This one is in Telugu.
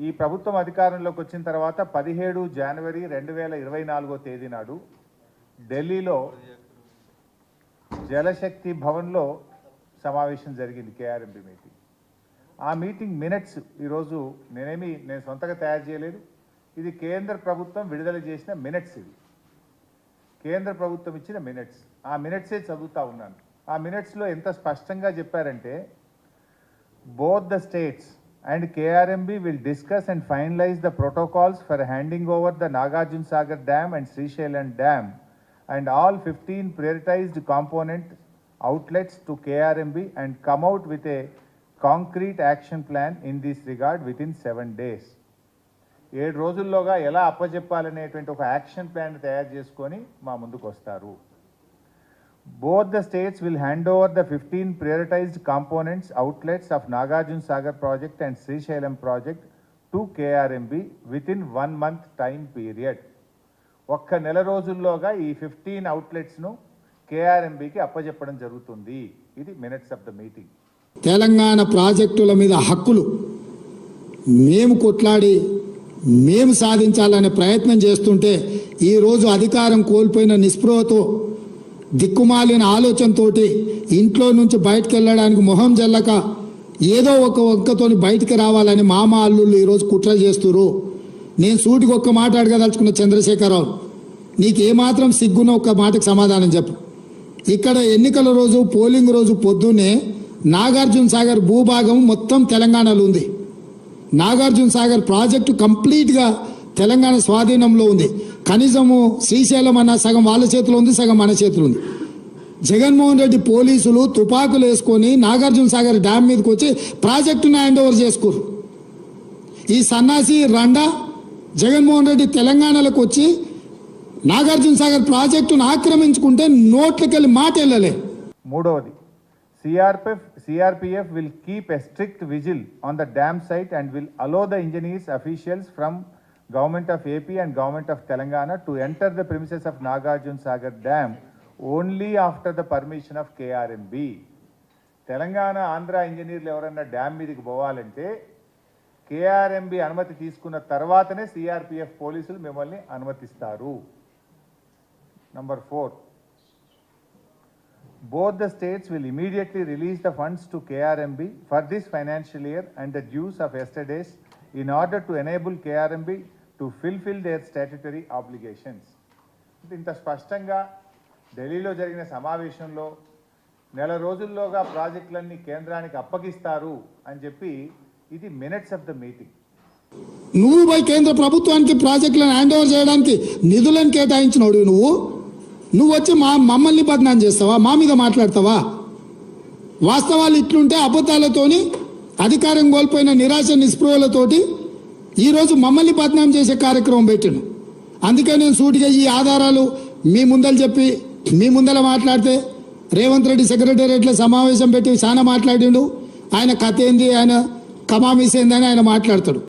ఈ ప్రభుత్వం అధికారంలోకి వచ్చిన తర్వాత 17 జనవరి 2024 తేదీ నాడు ఢిల్లీలో జలశక్తి భవన్లో సమావేశం జరిగింది కేఆర్ఎంబీ మీటింగ్. ఆ మీటింగ్ మినిట్స్ ఈరోజు నేను సొంతగా తయారు చేయలేదు. ఇది కేంద్ర ప్రభుత్వం విడుదల చేసిన మినిట్స్. ఇది కేంద్ర ప్రభుత్వం ఇచ్చిన మినిట్స్. ఆ మినిట్సే చదువుతా ఉన్నాను. ఆ మినిట్స్లో ఎంత స్పష్టంగా చెప్పారంటే, both the states and KRMB will discuss and finalize the protocols for handing over the Nagarjuna Sagar Dam and Srisailam Dam and all 15 prioritized component outlets to KRMB and come out with a concrete action plan in this regard within 7 days. 7 రోజుల్లోగా ఎలా అప్పచెప్పాలనేటువంటి ఒక యాక్షన్ ప్లాన్ తయారు చేసుకొని మా ముందుకు వస్తారు. Both the states will hand over the 15 prioritized components outlets of Nagarjuna Sagar project and Srisailam project to KRMB within 1 month time period. ఒక్క నెల రోజుల్లోగా ఈ 15 అవుట్లెట్స్ను కేఆర్ఎంబీకి అప్పచెప్పడం జరుగుతుంది. ఇది minutes of the meeting. Telangana ప్రాజెక్టుల మీద హక్కులు మేము కొట్లాడి మేము సాధించాలనే ప్రయత్నం చేస్తుంటే ఈరోజు అధికారం కోల్పోయిన నిస్పృహతో దిక్కుమాలిన ఆలోచనతోటి ఇంట్లో నుంచి బయటకు వెళ్ళడానికి మొహం జల్లక ఏదో ఒక వంకతోని బయటికి రావాలని మామ అల్లుళ్ళు ఈరోజు కుట్ర చేస్తున్నారు. నేను సూటికి ఒక్క మాట అడగదలుచుకున్న చంద్రశేఖరరావు, నీకు ఏమాత్రం సిగ్గున ఒక్క మాటకు సమాధానం చెప్పు. ఇక్కడ ఎన్నికల రోజు పోలింగ్ రోజు పొద్దున్నే నాగార్జున సాగర్ భూభాగం మొత్తం తెలంగాణలో ఉంది. నాగార్జున సాగర్ ప్రాజెక్టు కంప్లీట్గా తెలంగాణ స్వాధీనంలో ఉంది. కనీసము శ్రీశైలం అన్న సగం వాళ్ళ చేతిలో ఉంది, సగం మన చేతిలో ఉంది. జగన్మోహన్ రెడ్డి పోలీసులు తుపాకులు వేసుకొని నాగార్జున సాగర్ డ్యామ్ మీదకి వచ్చి ప్రాజెక్టును హ్యాండ్ ఓవర్ చేసుకోరు. ఈ సన్నాసి రండా జగన్మోహన్ రెడ్డి తెలంగాణలోకి వచ్చి నాగార్జున సాగర్ ప్రాజెక్టును ఆక్రమించుకుంటే నోట్లకెళ్ళి మాట వెళ్ళలే. మూడవది, CRPF will keep a strict vigil on the dam site and will allow the engineers officials from Government of AP and Government of Telangana to enter the premises of Nagarjuna Sagar Dam only after the permission of KRMB. Telangana Andhra ఇంజనీర్లు ఎవరన్నా డ్యామ్ మీదకి పోవాలంటే కేఆర్ఎంబి అనుమతి తీసుకున్న తర్వాతనే సిఆర్పిఎఫ్ పోలీసులు మిమ్మల్ని అనుమతిస్తారు. Number 4, both the states will immediately release the funds to KRMB for this financial year and the dues of yesterday's in order to enable KRMB to fulfill their statutory obligations. ఇంత స్పష్టంగా ఢిల్లీలో జరిగిన సమావేశంలో నెల రోజుల్లోగా ప్రాజెక్టులన్నీ కేంద్రానికి అప్పగిస్తారు అని చెప్పి ఇది మినిట్స్ ఆఫ్ ద మీటింగ్. నువ్వు పోయి కేంద్ర ప్రభుత్వానికి ప్రాజెక్టులను హ్యాండ్ ఓవర్ చేయడానికి నిధులను కేటాయించినోడు నువ్వు వచ్చి మమ్మల్ని బదనాం చేస్తావా? మా మీద మాట్లాడతావా? వాస్తవాలు ఇట్లుంటే అబద్ధాలతోని అధికారం కోల్పోయిన నిరాశ నిస్పృహలతోటి ఈరోజు మమ్మల్ని బదనాం చేసే కార్యక్రమం పెట్టాను. అందుకే నేను సూటిగా ఈ ఆధారాలు మీ ముందర చెప్పి మీ ముందర మాట్లాడితే రేవంత్ రెడ్డి సెక్రటేరియట్లో సమావేశం పెట్టి చాలా మాట్లాడిండు. ఆయన కథ ఏంది, ఆయన కమామీస్ ఏందని ఆయన మాట్లాడతాడు.